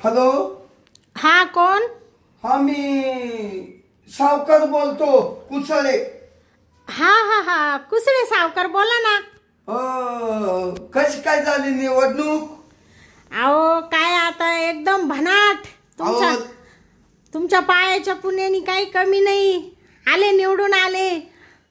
Hello. हा कोण? हा मी सावकार बोलतो, कुसळे. हा हा हा कुसळे सावकार बोला ना. कशी काय झाली निवडणूक? अहो काय आता एकदम भनाट. तुमच्या पायाच्या पुण्यानी काही कमी नाही. आले निवडून आले.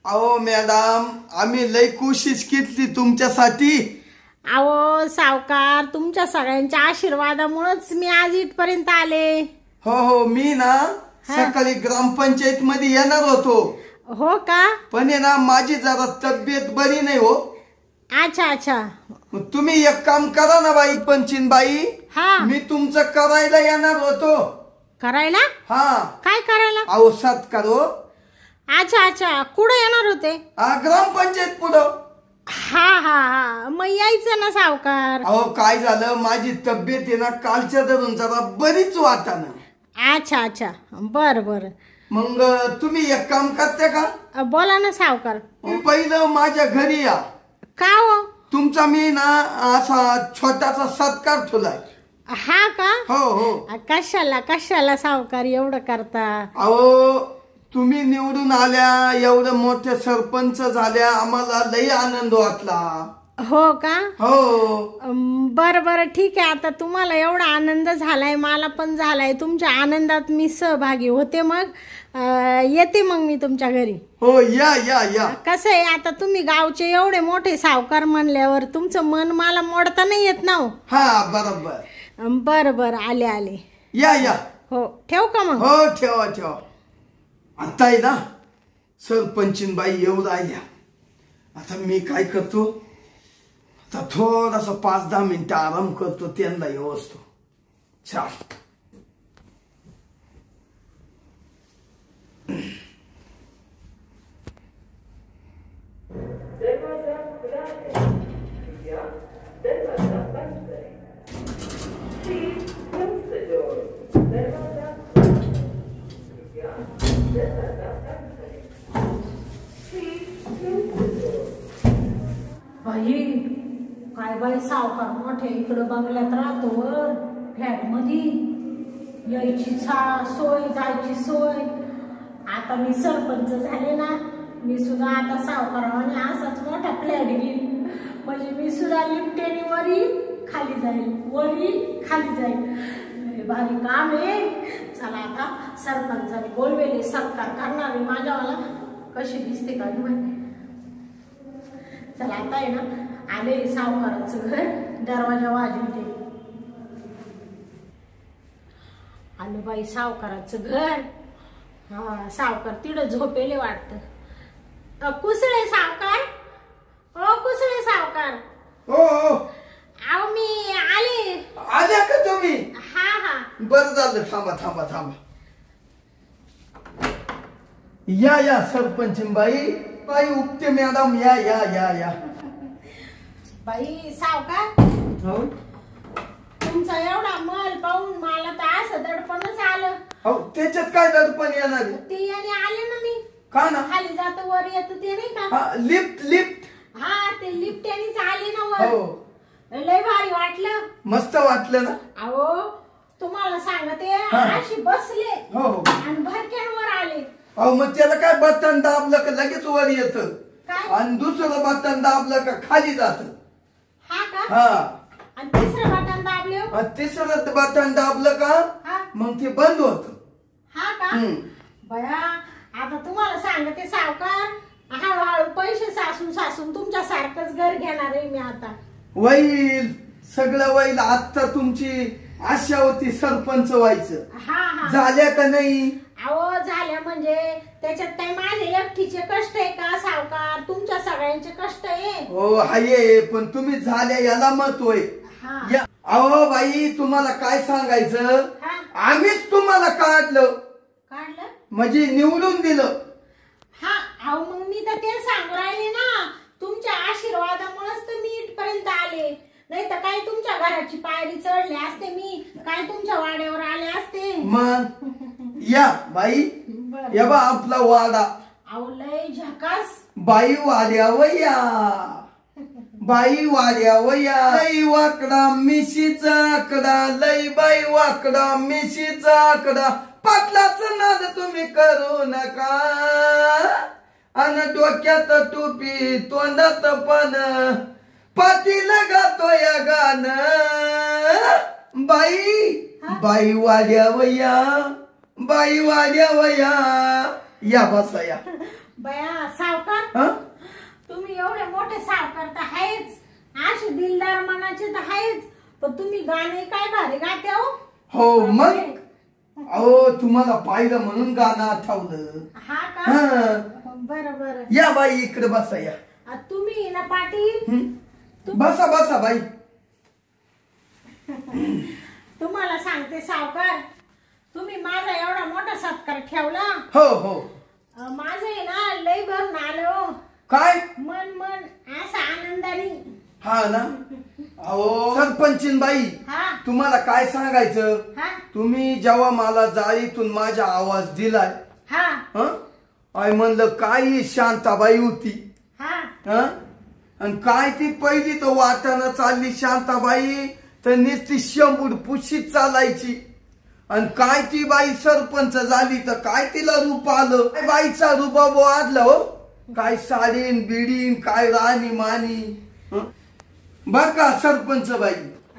अहो मॅडम, आम्ही लय कोशिश केली तुमच्यासाठी. अहो सावकार, तुमच्या सगळ्यांच्या आशीर्वादामुळेच मी आज इथपर्यंत आले. हो हो, मी ना सकाळी ग्रामपंचायत मध्ये येणार होतो. हो का? पण आहे ना, माझी जरा तब्येत बरी नाही हो. अच्छा अच्छा. तुम्ही एक काम करा ना बाई, पंचीन बाई. हा, मी तुमचं करायला येणार होतो. करायला? हा. काय करायला? अहो सत्कार हो. अच्छा अच्छा, कुठं येणार होते? ग्रामपंचायत पुढं. हा हा हा, मग यायचं ना सावकार. अहो काय झालं, माझी तब्येत आहे ना कालच्या धरून जरा बरीच वाटाना. अच्छा अच्छा, बर बर. मग तुम्ही एक काम करते का? बोला ना सावकार. पहिलं माझ्या घरी या. का हो? तुमचा मी ना असा छोटासा सत्कार ठेवलाय. हा का? हो हो. कशाला कशाला सावकार एवढं करता? अहो तुम्ही निवडून आल्या, एवढं मोठे सरपंच झाल्या, आम्हाला लई आनंद वाटला. हो का? हो. बर बर, ठीक आहे. आता तुम्हाला एवढा आनंद झालाय, मला पण झालाय. तुमच्या आनंदात मी सहभागी होते. मग येते मग मी तुमच्या घरी. हो, या या या. कसं आहे, आता तुम्ही गावचे एवढे मोठे सावकार म्हणल्यावर तुमचं मन मला मोडता नाही येत ना. हा बरोबर. बर बर, आले आले. या या. हो, ठेव का मग? हो, ठेवा ठेवा. आता आहे ना सरपंचीन बाई येऊ राहिल्या. आता मी काय करतो, आता थोडासा 5-10 मिनिटं आराम करतो, त्यांना येवस्तो. चाल. बाई, काय बाई सावकार मोठे इकडं बंगल्यात राहतो, वर फ्लॅट मध्ये. यायची सोय, जायची सोय. आता मी सरपंच झाले ना, मी सुद्धा आता सावकारांना असाच मोठा फ्लॅट घेईन. म्हणजे मी सुद्धा लिफ्टेने वर येईल, खाली जाईल, वर येईल, खाली जाईल. भारी काम आहे. चला आता सरपंचाने बोलवेले, सत्कार करणार आहे माझ्यावाला. कशी दिसते काय माहिती. चला आता आहे ना, आले सावकाराचं घर. दरवाजा वाजवते. आलं बाई सावकाराचं घर. हा, सावकार तिकडं झोपेले वाटतं. कुसळे सावकार, ओ कुसळे सावकार. हो हो. अहो मी आले. आल्या का तुम्ही? हा हा. बरं झालं. थांबा थांबा थांबा. या या सरपंचीन बाई. बाई उपते मॅडम, या या या या. बाई सावकार, हो. तुमचा एवढा महल पाहून मला तर असं दडपणच आलं. हो, त्याच्यात काय दडपण येणार? ते याने आले ना मी. का ना? खाली जात वर येत ते नाही का? Lift lift. हा, ते लिफ्ट यानेच आले ना वर. हो. लय भारी वाटलं. मस्त वाटलं ना? अहो तुम्हाला सांगते, अशी बसले आणि भरक्यांवर आले. अहो मग त्याला काय, बटन दाबलं का लगेच वर येत, काय? आणि दुसरं बटन दाबलं का खाली जात. हा का? हा. आणि तिसरं बटन दाबले. तिसरं बटन दाबलं का मग ते बंद होत. हा का? बया, आता तुम्हाला सांगते सावकार, हळूहळू पैसे सासून सासून तुमच्या सारखंच घर घेणार आहे मी आता. वैल सगळं वैल. आता तुमची आशा होती सरपंच व्हायचं. हा हा. झाल्या का नाही? अहो झाल्या म्हणजे त्याच्यात काय माझे एकटीचे कष्ट आहे का सावकार? तुमच्या सगळ्यांचे कष्ट आहे. हो आहे, पण तुम्ही झाल्या याला महत्व आहे. अहो बाई, तुम्हाला काय सांगायचं, आम्हीच तुम्हाला काढलं म्हणजे निवडून दिलं. हा, अहो मग मी तर ते सांगू राहिले ना, तुमच्या आशीर्वादामुळेच तर मी इथपर्यंत आले. नाही तर काय तुमच्या घराची पायरी चढले असते मी, काय तुमच्या वाड्यावर आले असते. मग या बाई, या बा आपला वाडा. अहो लय झकास बाई वाड्यावर या. बाई वाड्या वया लई वाकडा मिशीचा आकडा लई बाई वाकडा मिशीचा आकडा पाटलाचं नाद तुम्ही करू नका अन डोक्यात टोपी तोंडात पण पातीला गातोय गाण बाई बाई वाड्या वया बाई वाड्या वया या बसा या बया सावकार तुम्ही एवढे मोठे सावकार तर आहेच असे दिलदार मनाचे तर आहेच पण तुम्ही गाणे काय भारी गाते हो मग अहो तुम्हाला पाहिलं म्हणून गाणं आठवलं हा का बरं बरं या बाई इकडे बसा या तुम्ही ना पाटील बसा बसा बाई तुम्हाला सांगते सावकार तुम्ही माझा एवढा मोठा सत्कार ठेवला हो हो माझं आहे ना लय भरून आलं काय मन मन असं आनंदाने हा ना अहो सरपंचीन बाई तुम्हाला काय सांगायचं तुम्ही जेव्हा मला जाळीतून माझा आवाज दिलाय आई म्हणलं काय शांताबाई होती आणि काय ती पहिली तर वाटानं चालली शांताबाई तर नुसती शंभूड पुशीत चालायची आणि काय ती बाई सरपंच झाली तर काय तिला रूप आलं बाईचा रुबाब वाढला हो काय साडीन बिडीन काय राणी मानी बर का सरपंच बाई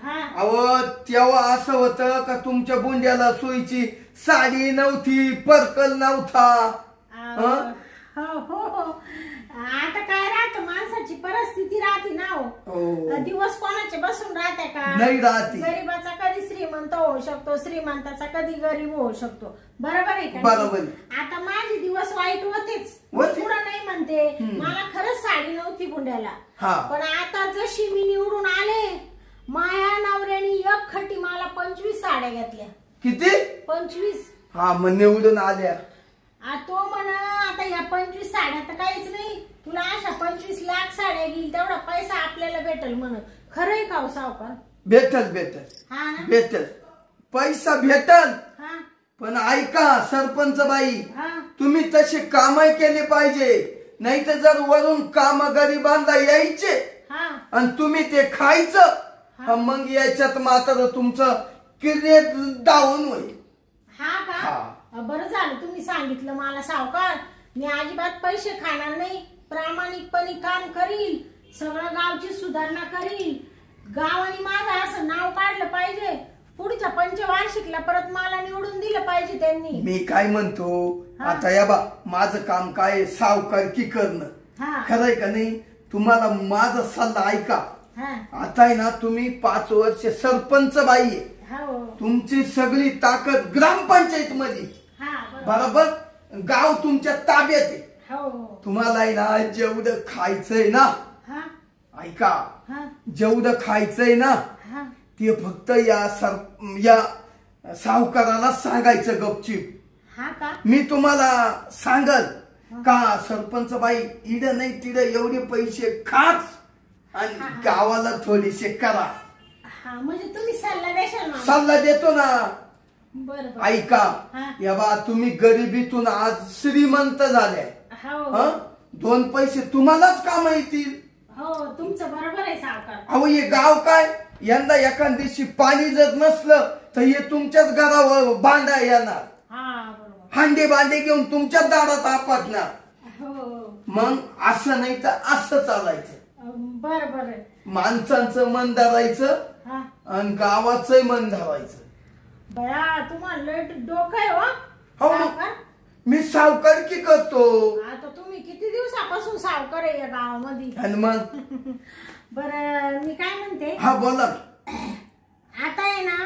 अहो तेव्हा असं होतं का तुमच्या बुंड्याला सोयीची साडी नव्हती पर्कल नव्हता आता काय राहत माणसाची परिस्थिती राहते ना हो दिवस कोणाचे बसून राहते का नाही राहते गरीबाचा कधी श्रीमंत होऊ शकतो श्रीमंताचा कधी गरीब होऊ शकतो बरोबर आहे का बरोबर आता माझे दिवस वाईट होतेच पुढं नाही म्हणते मला खरंच साडी नव्हती बुंड्याला पण आता जशी मी निवडून आले माया नवऱ्याने एक खटी मला 25 साड्या घेतल्या किती 25 हा मग निवडून आल्या तो म्हणा आता या 25 साड्या तर काहीच नाही तुला अशा 25 लाख साड्या घेईल तेवढा पैसा आपल्याला भेटल म्हण खरंय का सावकार भेटल भेटल भेटल पैसा भेटल पण ऐका सरपंच बाई तुम्ही तसे कामही केले पाहिजे नाही तर जर वरून काम गरिबांना यायचे आणि तुम्ही ते खायचं मग याच्यात मात्र तुमचं किरेट डाऊन होईल हा का बरं झालं तुम्ही सांगितलं मला सावकार मी अजिबात पैसे खाणार नाही प्रामाणिकपणे काम करील सगळं गावची सुधारणा करील गावाने माझं असं नाव काढलं पाहिजे पुढच्या पंचवार्षिकला परत मला निवडून दिलं पाहिजे त्यांनी मी काय म्हणतो आता या बा माझं काम काय सावकारकी करणं खरंय का नाही तुम्हाला माझा सल्ला ऐका आता आहे ना तुम्ही 5 वर्ष सरपंच बाई आहे तुमची सगळी ताकद ग्रामपंचायत मध्ये बरोबर गाव तुमच्या ताब्यात आहे तुम्हाला आहे ना जेवढं खायचंय ना ऐका जेवढं खायचंय ना ते फक्त या सावकाराला सांगायचं गपचीप मी तुम्हाला सांगल का सरपंच बाई इड नाही तिड एवढे पैसे खाच आणि गावाला थोडेसे करा म्हणजे तुम्ही सल्ला देशाल सल्ला देतो ना ऐका या बा तुम्ही गरिबीतून आज श्रीमंत झाले 2 पैसे तुम्हालाच काम येतील तुमचं बरोबर आहे सावकार अहो हे गाव काय यंदा एका दिवशी पाणी जर नसलं तर हे तुमच्याच घरावर भांडा येणार हांडे भांडे घेऊन तुमच्याच दारात आपटणार मग असं नाही तर असं चालायचं बरोबर माणसांचं मन धरायचं आणि गावाचंही मन धरायचं बया तुम्हाला लय डोकं आहे हो मी सावकारकी करतो आता तुम्ही किती दिवसापासून सावकार आहे या गावामध्ये आणि मग बरं मी काय म्हणते बोला आता आहे ना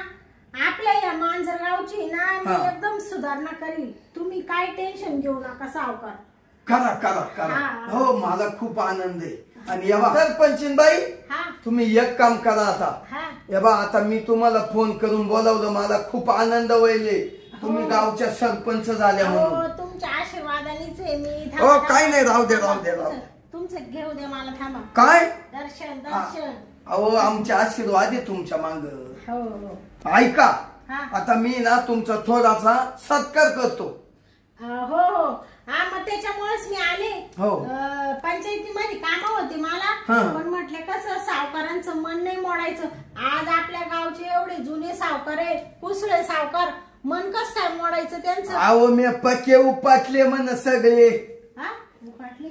आपल्या या मांजरगावची ना मी एकदम सुधारणा करील तुम्ही काय टेन्शन घेऊ नका सावकार करा करा करा हो मला खूप आनंद आहे आणि या सरपंचीन बाई तुम्ही एक काम करा आता या बा आता मी तुम्हाला फोन करून बोलावलं मला खूप आनंद व्हायले तुम्ही गावच्या सरपंच झाल्या म्हणून तुमच्या आशीर्वादानेच आहे मी हो काय नाही राहू दे राहू दे राहू तुमचं घेऊ दे मला थांबा काय दर्शन दर्शन अहो आमचे आशीर्वाद आहे तुमच्या मांग ऐका आता मी ना तुमचा थोडासा सत्कार करतो हो हा मग त्याच्यामुळेच मी आले. हो. पंचायतीमध्ये काम होते मला, पण म्हटले कसं सावकारांचं मन नाही मोडायचं. आज आपल्या गावचे एवढे जुने सावकार आहे, कुसळे सावकार, मन कस काय मोडायचं त्यांचं. अहो मी पक्के उपाटले म्हण सगळे.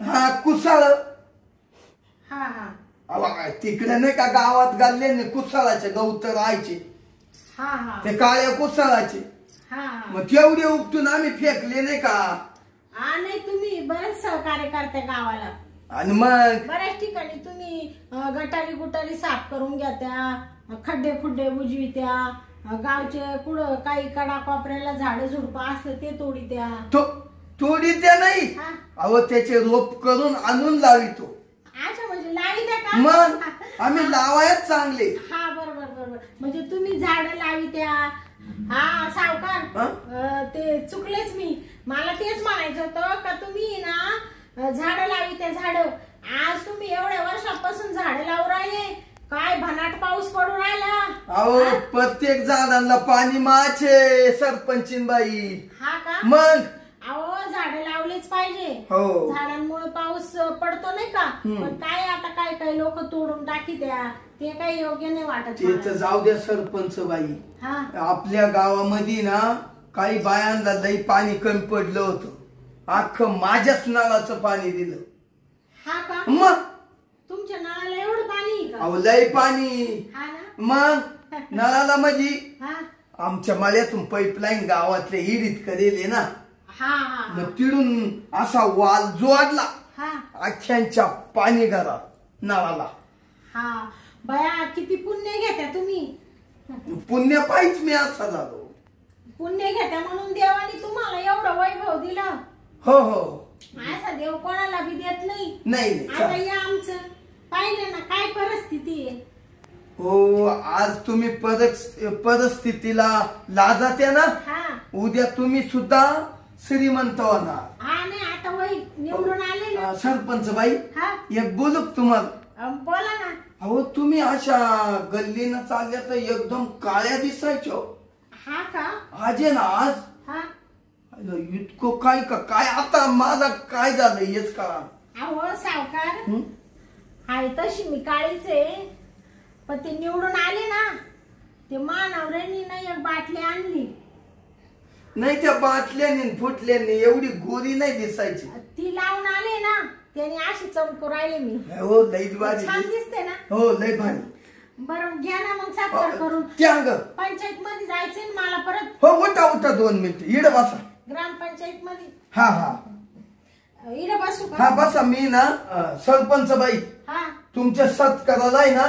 हा कुसाळ. हा तिकडे नाही का गावात गाल्ले कुसाळाचे गवत राहायचे, ते काळ्या कुसाळाचे. मग तेवढे उपटून आम्ही फेकले नाही का. नाही तुम्ही बरेच सहकार्य करते गावाला. आणि मग बऱ्याच ठिकाणी तुम्ही गटारी गुटारी साफ करून घ्या, खड्डे खुड्डे बुजवित्या, गावचे कुठं काही कडा कोपऱ्याला झाड झुडपं असलं ते तोडीत्या. तोडीत्या नाही, अहो त्याचे रोप करून आणून लावितो. अच्छा, म्हणजे लावित्या का. मग आम्ही लावायच चांगले. हा बरोबर बरोबर, म्हणजे तुम्ही झाड लावित्या. हा सावकार, ते चुकलेच मी. मला तेच म्हणायचं होतं का तुम्ही ना झाड लावित्या झाड. आज तुम्ही एवढ्या वर्षापासून झाड लावून राहिले, काय भनाट पाऊस पडून राहिला. अहो प्रत्येक झाडांना पाणी माचे सरपंचीन बाई. हा का. मग अहो झाडं लावलेच पाहिजे. हो. झाडांमुळे पाऊस पडतो नाही का. पण काय आता काय लोक तोडून टाकीत्या, ते काही योग्य नाही वाटत. ते तर जाऊ द्या सरपंच बाई. आपल्या गावामध्ये ना काही बायांना लई पाणी कमी पडलं होतं, अख्खं माझ्याच नळाचं पाणी दिलं. हा का. मग तुमच्या नळाला एवढं पाणी का. अहो लई पाणी. हा ना. मग नळाला म्हणजे आमच्या मळ्यातून पाईपलाईन गावातल्या इरीत करेल ना. मग तिडून असा वाल जोडला अख्ख्यांच्या पाणी घरात नळाला. बया किती पुण्य घेत्या तुम्ही. पुण्य पाहिजे मी असा झालो. पुण्य घेत्या म्हणून देवाने तुम्हाला एवढं वैभव दिलं. हो हो. असा देव कोणाला बी देत नाही. नाही आता या आमचं पाहिलं ना काय परिस्थिती आहे. हो, आज तुम्ही परिस्थितीला लाजात्या ना, उद्या तुम्ही सुद्धा श्रीमंत होणार. नाही आता वही निवडून आले ना. सरपंच बाई एक बोलू तुम्हाला. बोला ना. अहो तुम्ही अशा गल्लीनं चालल्या तर एकदम काळ्या दिसायचो. हा का. आज आहे ना आज इतकं काय आता माझा काय झालं हेच कळा. अहो सावकार, आहे तशी मी काळीच आहे, पण ते निवडून आले ना, ते मानवऱ्यांनी ना एक बाटली आणली. नाही त्या बाटल्याने फुटल्याने एवढी गोरी नाही दिसायची. ती लावून आले ना, त्याने अशी चमकू राहिले मी. हो लई भारी. छान दिसते ना. हो लई भारी. बरं घ्या ना मग साखर करून. पंचायत मध्ये जायचंय मला परत. हो उठा 2 मिनिट इड बसा. ग्रामपंचायत मध्ये. हा इड बसू का. हा बसा. मी ना सरपंच बाई तुमच्या सत्काराला आहे ना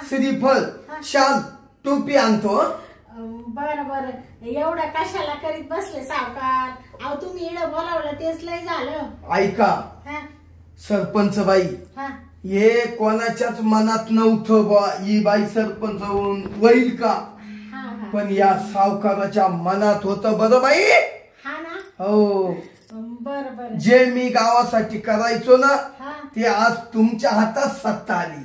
श्रीफळ शाल टोपी आणतो. बर एवढं कशाला करीत बसले सावकार. अहो तुम्ही इड बोलावलं तेच लय झालं. ऐका सरपंच बाई, हे कोणाच्याच मनात नव्हतं बा ही बाई सरपंच होईल का. पण या सावकाराच्या मनात होतं. बरं बाई. हो. बर जे मी गावासाठी करायचो ना ते आज तुमच्या हातात सत्ता आली.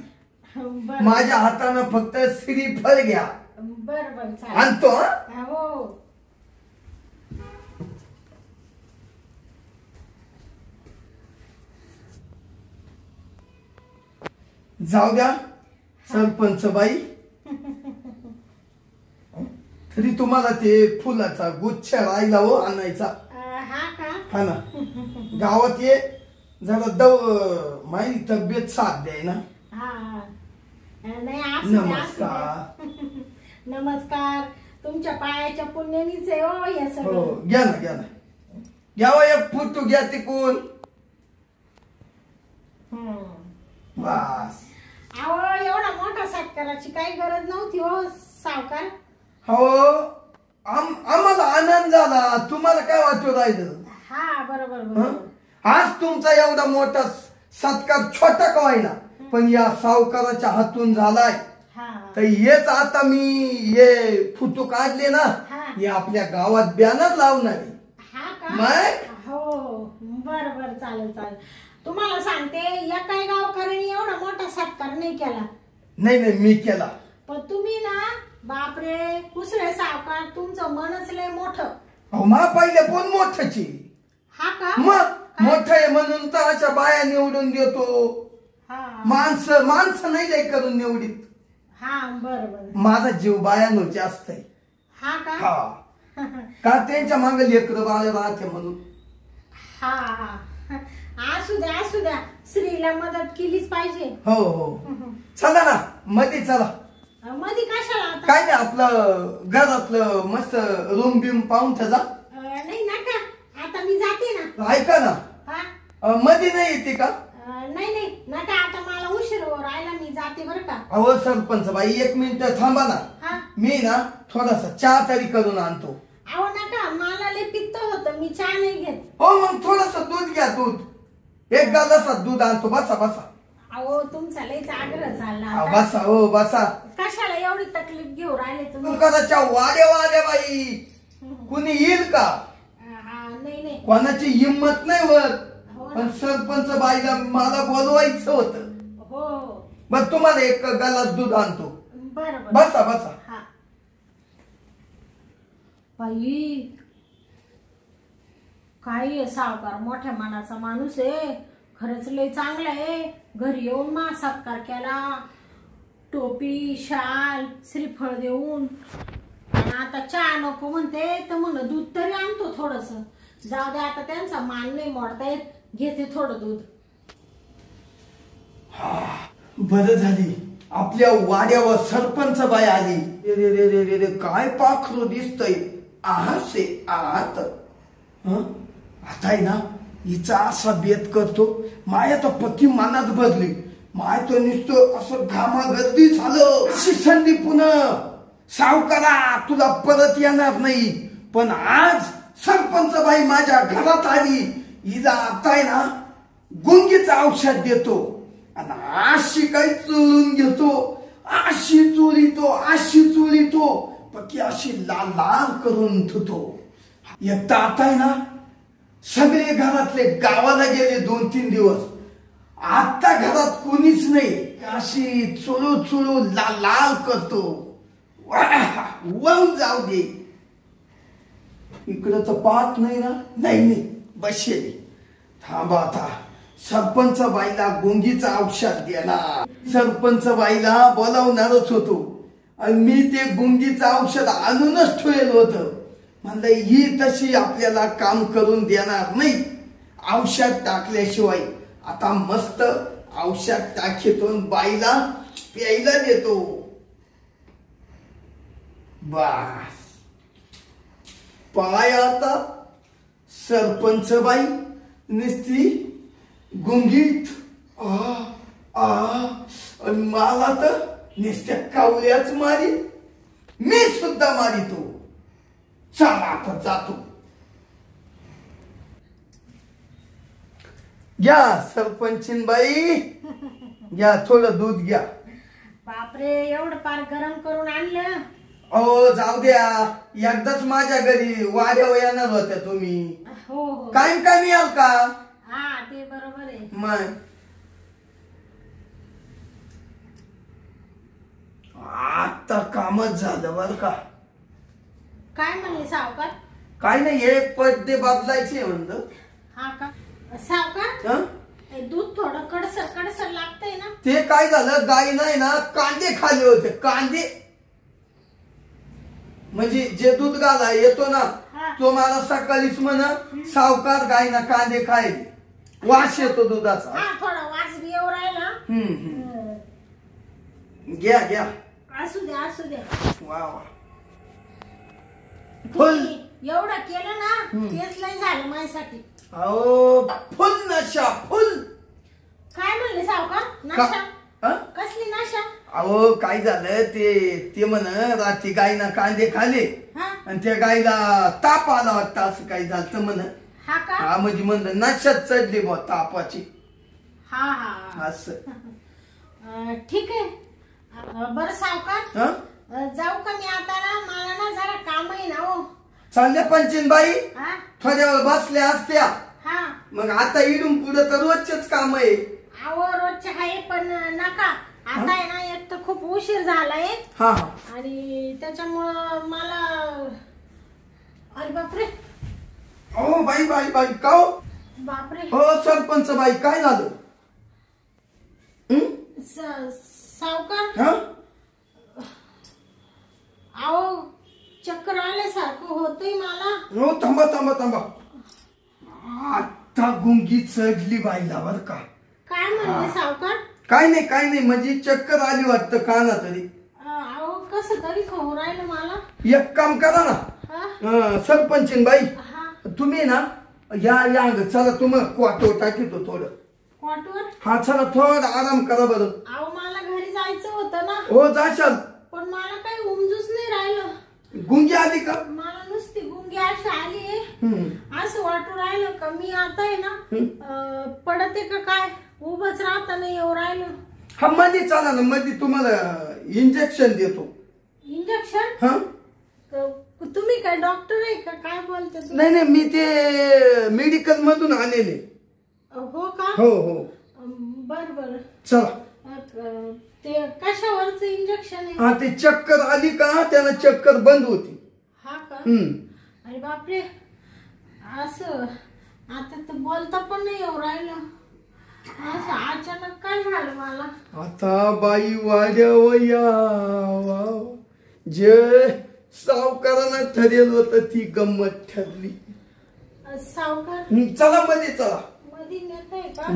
माझ्या हातानं फक्त श्रीफळ घ्या. बर आणतो. हो. जाऊ द्या सरपंच बाई, तरी तुम्हाला ते फुलाचा गुच्छ राहिला हो आणायचा. हा ना. गावात ये जरा माझी तब्येत साथ द्याय ना. नमस्कार. नमस्कार. तुमच्या पायाच्या पुण्यानीच आहे हो हे सगळं. घ्या ना घ्यावा एक फोटो घ्या तिकून. बस. अहो एवढा मोठा सत्काराची काही गरज नव्हती हो सावकार. हो आम्हाला आनंद झाला. तुम्हाला काय वाटू राहिलं. हा बरोबर. आज तुमचा एवढा मोठा सत्कार छोटा का होईना पण या सावकाराच्या हातून झालाय. तर हेच आता मी हे फोटो काढले ना, हे आपल्या गावात बॅनर लावणार आहे. हो बर चालेल. तुम्हाला सांगते या काही गावकऱ्यांनी एवढा मोठा सत्कार नाही केला. नाही मी केला. पण तुम्ही ना बापरे कुसळे सावकार, तुमचं मनच लय मोठं. मा पहिले पण मोठची. हा का. मग मोठं आहे म्हणून तर अशा बाया निवडून देतो. माणसं नाही लय करून निवडीत. हा बरोबर. माझा जीव बायानो जास्त आहे. हा का? हा का त्यांच्या मागे लेकरं बाळ राहते म्हणून. हा हा असू द्या स्त्रीला मदत केलीच पाहिजे. हो हो चला ना मध्ये चला. मध्ये कशाला? काय नाही आपलं घरातलं मस्त रूम बिम पाहून जा. नाही नका आता मी जाते ना. ऐका ना मध्ये नाही येते का? नाही नका आता मला उशीर हो राहिला मी जाते बरं का. अहो सरपंच बाई 1 मिनिट थांबा ना. मी ना थोडासा चहा तरी करून आणतो. अहो नका मला लय पित्त होतं मी चहा नाही घेत. हो मग थोडस दूध घ्या. दूध 1 ग्लास दूध आणतो. बसा बसा. अहो तुमचा लयच आग्रह झाला. बसा हो बसा. कशाला एवढी तकलीफ घेऊ राहिले तुम्ही? तुमच्या वाड्या बाई कुणी येईल का? नाही कोणाची हिंमत नाही होत. पण सरपंच बाईला मला बोलवायचं होतं. हो बस तुम्हाला 1 ग्लास दूध आणतो. बरोबर बसा बसा. बाई काय सावकार मोठ्या मनाचा माणूस आहे. खरंच लय चांगला आहे. घरी येऊन मा सत्कार केला. टोपी शाल श्रीफळ देऊन. आता चहा नको म्हणते तर म्हणलं दूध तरी आणतो थोडस. जाऊ दे आता त्यांचा मान नाही मोडता येत. घेते थोडं दूध. बरं झाली आपल्या वाड्यावर सरपंच बाई आली. रे काय पाखरू दिसतय. आहासे आहात. आता आहे ना हिचा असा बेत करतो. माया तर पक्की मनात बदली. माय तर नुसतं असं घामागर्दी झालं. संधी पुन्हा सावकारा तुला परत येणार नाही. पण आज सरपंच बाई माझ्या घरात आली. हिला आता आहे ना गुंगीचं औषध देतो आणि अशी काही चोळून घेतो. अशी चोळीतो पक्की अशी लाल लाल करून धुतो. एकटा आता आहे ना सगळे घरातले गावाला गेले 2-3 दिवस. आता घरात कोणीच नाही. अशी चोळू लाल लाल करतो. वाहून जाऊ दे. इकडं तर पाहत नाही ना. नाही बसेल. थांबा आता सरपंच बाईला गुंगीचं औषध देणार. सरपंच बाईला बोलावणारच होतो आणि मी ते गुंगीचं औषध आणूनच ठेवलं होतं. म्हणलं ही तशी आपल्याला काम करून देणार नाही औषध टाकल्याशिवाय. आता मस्त औषध टाकीतून बाईला प्यायला देतो. बस पाय आता सरपंच बाई नुसती गुंगीत आणि मला तर नुसत्या कावल्याच मारी. मी सुद्धा मारितो. चला आता जातो. घ्या सरपंचीन बाई घ्या थोडं दूध घ्या. बापरे एवढं पार गरम करून आणलं. अहो जाऊ द्या. एकदाच माझ्या घरी वाड्यावर येणार होत्या तुम्ही. हो काय मिळाल का? हा ते बरोबर आहे. मग आता कामच झालं बर का. काय म्हणले सावकार? काय नाही हे पडदे बदलायचे म्हणलं. हा का सावकार? दूध थोडं कडसर लागतंय ना. ते काय झालं गाई नाही ना कांदे खाले होते. कांदे म्हणजे जे दूध गाला येतो ना तो मला सकाळीच म्हणा सावकार गाय ना कांदे खायले. वास येतो दुधाचा. थोडा वास बी येऊ राहिला. घ्या असू द्या. वा फुल एवढं केलं ना तेच लय झालं माझ्यासाठी. अहो फुल नशा फुल. काय म्हणले सावकार? नशा कसली नशा? अहो काय झालं ते म्हण रात्री गायना कांदे खाले आणि त्या गायला ताप आला वाटतं. असं काही झालं म्हण. हा म्हणजे म्हणलं नशात चढली बा तापाची. हा असं ठीक आहे. बरं सावकार जाऊ का मी आता ना. मला ना जरा काम आहे ना. हो चालले पंचीन बाई थोड्या वेळ बसल्या असत्या. मग आता इडून पुढे तर रोजचेच काम आहे. अहो रोजचे आहे पण नका आता आहे ना. एक तर खूप उशीर झालाय आणि त्याच्यामुळं मला. अरे बापरे. हो बाई का बापरे. हो सरपंच बाई काय झालं? सावकार हा अहो चक्कर आल्यासारखं होतंय मला. हो थांबा थांबा थांबा. आता गुंगी चढली बाईला बर का. काय म्हणते सावकार? काय नाही म्हणजे चक्कर आली वाटतं का ना तरी. अहो कसं तरी खाऊ राहिलं मला. एक काम करा ना सरपंच बाई तुम्ही ना या चला तुम्हाला क्वाटो टाकीतो थोडं. क्वाटोवर? हा चला थोडं आराम करा बरं. अहो मला घरी जायचं होतं ना. हो जाशाल. पण मला काही उमजूच नाही राहिलं. गुंगी आली का? मला नुसती गुंगी अशी आली. असं वाटू राहिलं का मी आता आहे ना पडते का काय, उभंच राहता नाही येऊ राहिलं. हा मध्ये चला ना, मध्ये तुम्हाला इंजेक्शन देतो. इंजेक्शन? हा तुम्ही काय डॉक्टर आहे का काय बोलते? नाही मी ते मेडिकल मधून आलेले. हो का? हो बर चला. ते कशावरच इंजेक्शन आहे? हा ते चक्कर आली का त्याला चक्कर बंद होती. हा का? अरे बापरे. असं आता तर बोलता पण नाही येऊ राहिलं. असं अचानक काय झालं मला? आता बाई वाड्या जे सावकारानं ठरेल होत ती गंमत ठरली. सावकार चला मध्ये चला. मध्ये नेत आहे का?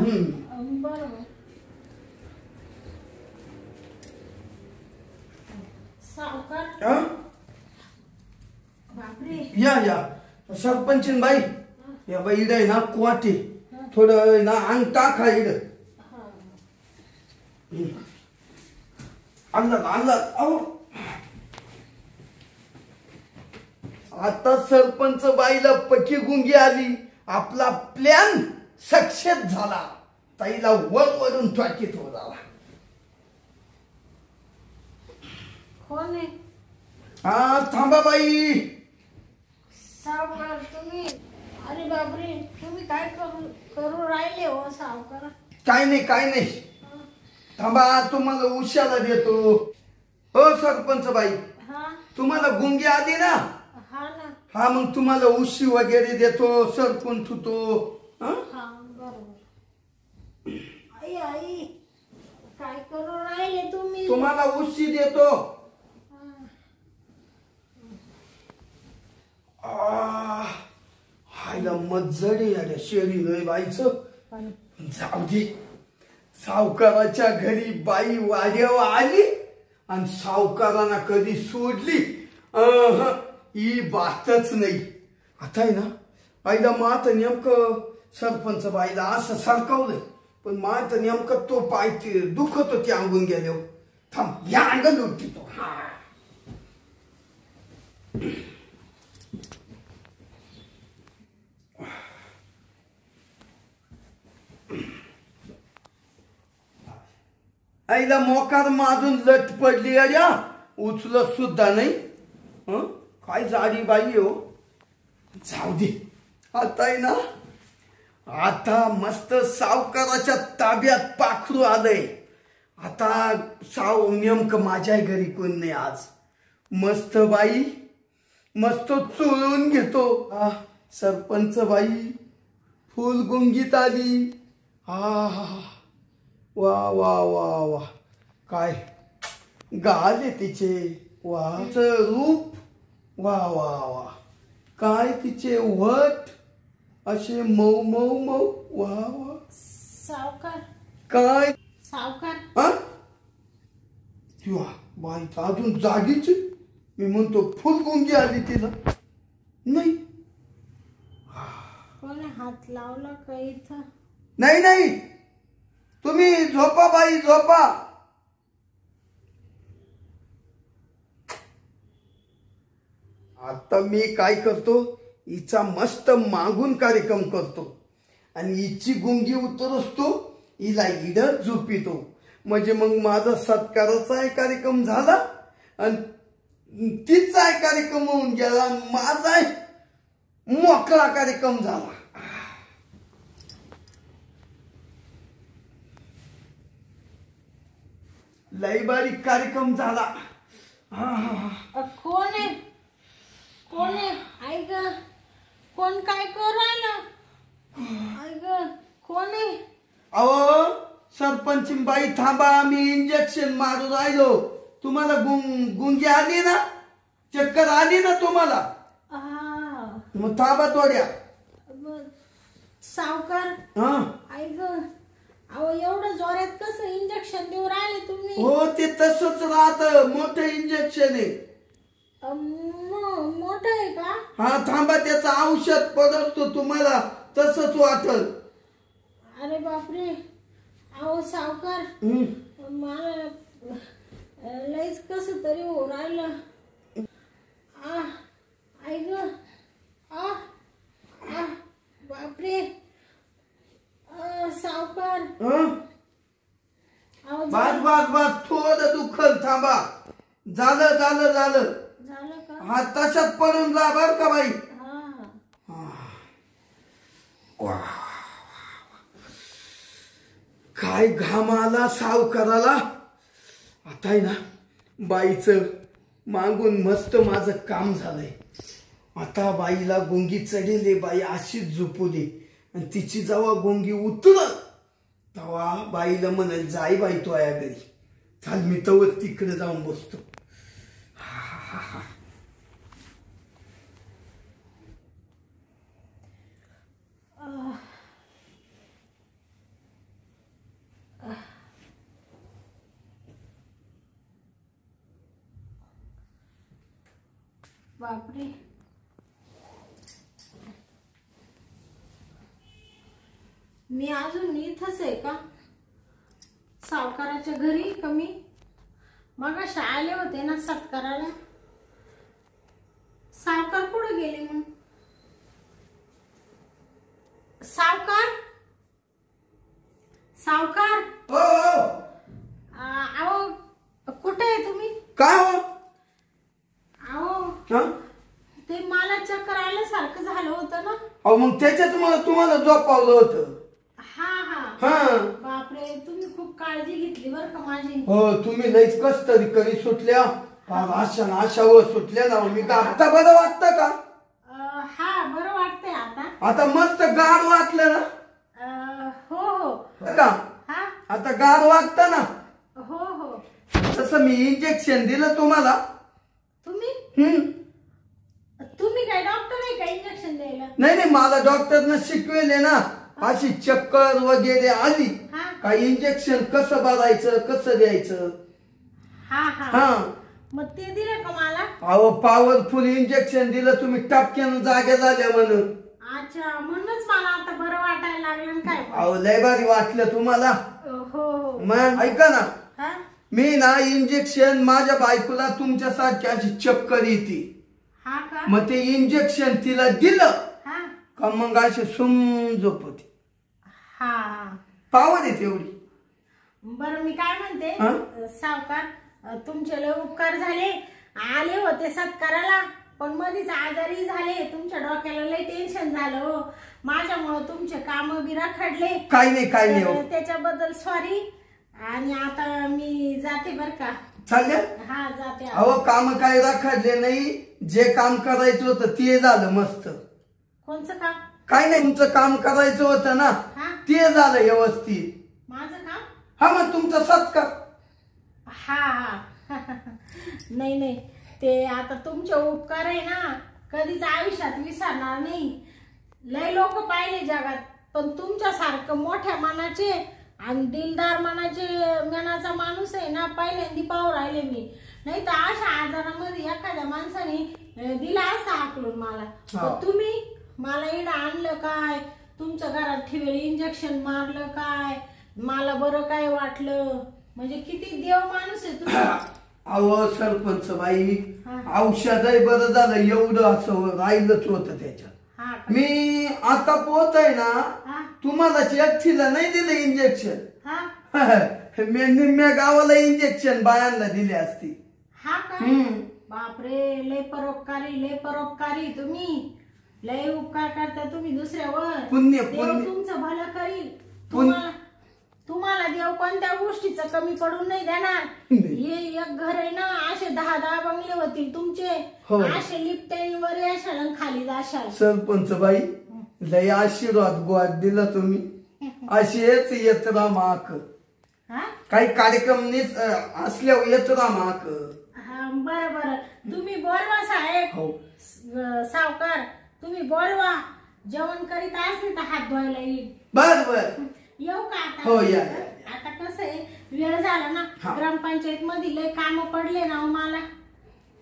बरोबर. सावकार बापरे. या सरपंच बाई या बाई इड आहे ना क्वाटे थोडं ना अंग टाका इड. आणलं अहो आता सरपंच बाईला पक्की गुंगी आली. आपला प्लॅन सक्सेस झाला. ताईला वरून टाकीत हो झाला. कोण आहे? हा थांबा बाई. सावकार तुम्ही? अरे बापरे तुम्ही काय करू राहिले हो सावकार? काय नाही थांबा तुम्हाला उशाला देतो. हो सरपंच बाई तुम्हाला गुंगी आली ना. हा मग तुम्हाला उशी वगैरे देतो सरपण ठुतो. बरोबर. आई काय करू राहिले तुम्ही? तुम्हाला उशी देतो. हायला मज्जडी अरे शेरी लय बाईचं. जाऊ दे सावकाराच्या घरी बाई वाड्यावर आली आणि सावकारांना कधी सोडली ही बातच नाही. आता आहे ना आईला मात नेमकं सरपंच बाईला असं सरकवलंय पण मात नेमकं तो पाय दुखत होती अंगून गेल्यावर. थांब या अंगण उठतो. आईला मोकार माजून लट पडली अरे उचलत सुद्धा नाही. काय जाडी बाई हो. जाऊ दे आता आहे ना आता मस्त सावकाराच्या ताब्यात पाखरू आलंय. आता नेमकं माझ्या घरी कोण नाही आज. मस्त बाई मस्त चोळून घेतो. सरपंच बाई फुल गुंगीत आली. वा काय गाले तिचे. रूप वा काय तिचे वट असे मऊ वा. सावकार काय सावकार बाई अजून जागीच. मी म्हणतो फुल गुंगी आली तिला. नाही कोणी हात लावला का इथं? नाही तुम्ही झोपा बाई झोपा. आता मी काय करतो हिचा मस्त मागून कार्यक्रम करतो आणि हिची गुंगी उतरवतो हिला इडत झोपितो. म्हणजे मग माझा सत्काराचा कार्यक्रम झाला आणि तिचा कार्यक्रम होऊन गेला आणि माझा मोकळा कार्यक्रम झाला. लई बारीक कार्यक्रम झाला. कोण आहे ऐक कोण काय करू राहिलं? कोण आहे? अहो सरपंच बाई थांबा, मी इंजेक्शन मारून राहिलो. तुम्हाला गुंगी आली ना, चक्कर आली ना तुम्हाला? मग थांबा थोड्या. सावकार ऐक, अहो एवढं जोरात कसं इंजेक्शन देऊ राहिले तुम्ही? हो ते तसंच राहत, मोठं इंजेक्शन आहे. मोठं आहे का? हा थांबा, त्याचं औषध पडतो तुम्हाला तसंच वाटल. अरे बापरे. अहो सावकार, मला लईच कसं तरी हो राहिलं. ऐक, बापरे. सावकार बस बस बस, थोडं दुखल, थांबा. झालं झालं झालं झालं का? हा तशात पडून जा बर का बाई. काय घाम आला सावकाराला. आता आहे ना बाईचं मागून मस्त माझं काम झालंय. आता बाईला गुंगी चढेले, बाई अशीच झोपू दे, आणि तिची जेव्हा गुंगी उतरल तेव्हा बाईला म्हणाल जाई बाई तो या घरी. चाल मी तवर तिकडे जाऊन बसतो. बापरे. मी अजून इथंच आहे का? सावकाराच्या घरी कमी मगाशी आले होते ना सत्काराला. सावकार कुठे गेले मग? सावकार, सावकार. अहो कुठे आहे तुम्ही? काय हो? अहो ते मला चक्कर आल्यासारखं झालं होतं ना. अहो मग त्याच्यात तुम्हाला झोपावलं होतं. हा. बापरे, तुम्ही खूप काळजी घेतली बर का माझी. हो तुम्ही लईच कस तरी करी सुटल्या, आशावर सुटल्या ना. मी आता बरं वाटतं का? हा बरं वाटतंय आता. आता मस्त गार वाटलं ना? हो का? आता गार वाटतं ना? हो. तसं मी इंजेक्शन दिलं तुम्हाला. तुम्ही काय डॉक्टर आहे का इंजेक्शन द्यायला? नाही, मला डॉक्टरनं शिकवेले ना. अशी चक्कर वगैरे आली का इंजेक्शन कसं भरायचं, कसं द्यायचं. हा. मग ते दिलं का मला? अहो पॉवरफुल इंजेक्शन दिलं तुम्ही, टपक्यानं जागे झाल्या म्हणून. अच्छा, म्हणूनच मला आता बरं वाटायला लागलं काय? अहो लय भारी वाटलं तुम्हाला. हो. मग ऐका ना, मी ना इंजेक्शन माझ्या बायकोला तुमच्यासारखी अशी चक्कर येते. मग ते इंजेक्शन तिला दिलं का मग अशी सुम झोपते. पावर आहे तेवढी. बरं मी काय म्हणते सावकार, तुमचे लय उपकार झाले. आले होते सत्काराला पण मध्येच आजारी झाले. तुमच्या डोक्याला लय टेन्शन झालं हो. माझ्यामुळे तुमचे काम बी रखडले. काही नाही त्याच्याबद्दल सॉरी. आणि आता मी जाते बर का. चालल्या? हा जाते. अहो काम काय रखडले नाही, जे काम करायचं होतं ते झालं मस्त. कोणचं काम? काय नाही, तुमचं काम करायचं होतं ना ते झालं व्यवस्थित. माझं काम? हा मग तुमचा सत्कार. हा. नाही ते आता तुमचे उपकार आहे ना, कधीच आयुष्यात विसरणार नाही. लय लोक पाहिले जगात, पण तुमच्यासारखं मोठ्या मनाचे आणि दिलदार मनाचा माणूस आहे ना पहिल्यांदा पाहू राहिले मी. नाही तर अशा आजारामध्ये एखाद्या माणसाने दिला असता हाकलून मला. तुम्ही मला इकडं आणलं काय, तुमच्या घरात ठेवलेलं इंजेक्शन मारलं काय, मला बरं काय वाटलं. म्हणजे किती देव माणूस आहे तुम्ही. अहो सरपंच बाई, औषधही बरं झालं, एवढं असं राहिलंच होतं त्याच्यात. मी आता पोहतय ना, तुम्हाला एकटीला नाही दिलं इंजेक्शन. मी निम्म्या गावाला इंजेक्शन बायांना दिले असती. बापरे, लय परोपकारी तुम्ही. लय उपकार करता तुम्ही दुसऱ्यावर. पुण्य तुमचं भलं करील. तुम्हाला देव कोणत्या गोष्टीचं कमी पडून नाही देणार. हे एक घर आहे ना, असे 10 बंगले होतील तुमचे. असे लिफ्टवर याशाल खाली जाशाल. सरपंच बाई लय आशीर्वाद गोड दिला तुम्ही. अशीच येत राहा माक. हा काही कार्यक्रम असल्यावर येत राहा माक. हा बरं बरं तुम्ही बोलवा साहेब. हो सावकार तुम्ही बोलवा. जेवण करीत असले तर हात धुवायला येईल. बर बर येऊ का आता? हो या. आता कसं आहे वेळ झाला ना. ग्रामपंचायत मध्ये लय काम पडले ना मला.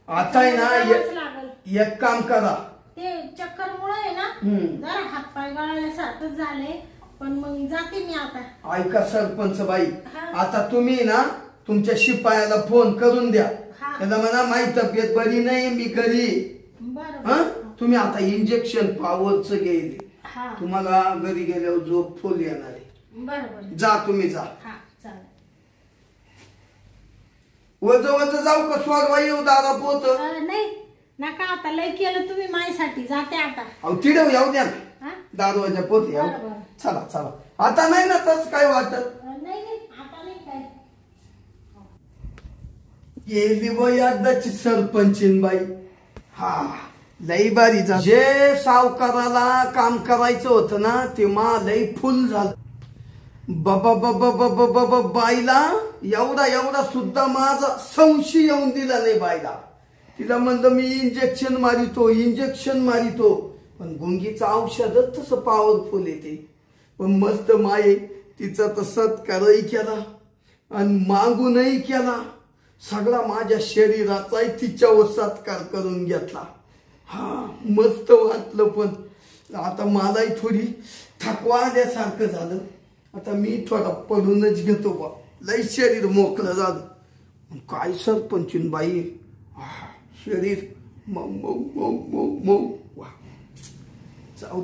आता आहे ना लागल. एक काम करा. ते चक्कर मुळे आहे ना जरा हातपाय गळाल्यासारखंच झालंय. पण मग जाते मी आता. ऐका सरपंच बाई आता तुम्ही ना तुमच्या शिपायाला फोन करून द्या. त्याला म्हणा माझी तब्येत बरी नाही मी घरी. बरं तुम्ही आता इंजेक्शन पॉवरच घेईल. तुम्हाला घरी गेल्यावर झोप फुल येणार आहे. बरोबर जा तुम्ही जा. हा चालेल. वज वज जाऊ का स्वारवा येऊ दादा पोत. नाही नका आता लय केलं तुम्ही माझ्यासाठी. जाते आता. अहो तिडव येऊ द्या ना दादवाच्या पोत येऊ. चला चला आता नाही ना तस काय वाटत. नाही आता नाही काय. गेली बाई एकदाची सरपंचीन बाई. हा लई बारी जा. जे सावकाराला काम करायचं होतं ना ते मा लई फुल झालं. बाबा बाबा बाबा बाबा बाईला एवढा एवढा सुद्धा माझा संशय येऊन दिला नाही बाईला. तिला म्हणलं मी इंजेक्शन मारितो पण गुंगीचं औषधच तसं पॉवरफुल येते. पण मस्त माये तिचा तर सत्कारही केला आणि मागूनही केला. सगळा माझ्या शरीराचाही तिच्यावर सत्कार करून घेतला. हा मस्त वाटलं. पण आता मलाही थोडी थकवा आल्यासारखं झालं. आता मी थोडा पडूनच घेतो बा. लई शरीर मोकळं झालं. काय सरपंचीन बाई शरीर मऊ मऊ मऊ मऊ मऊ. वा जाऊ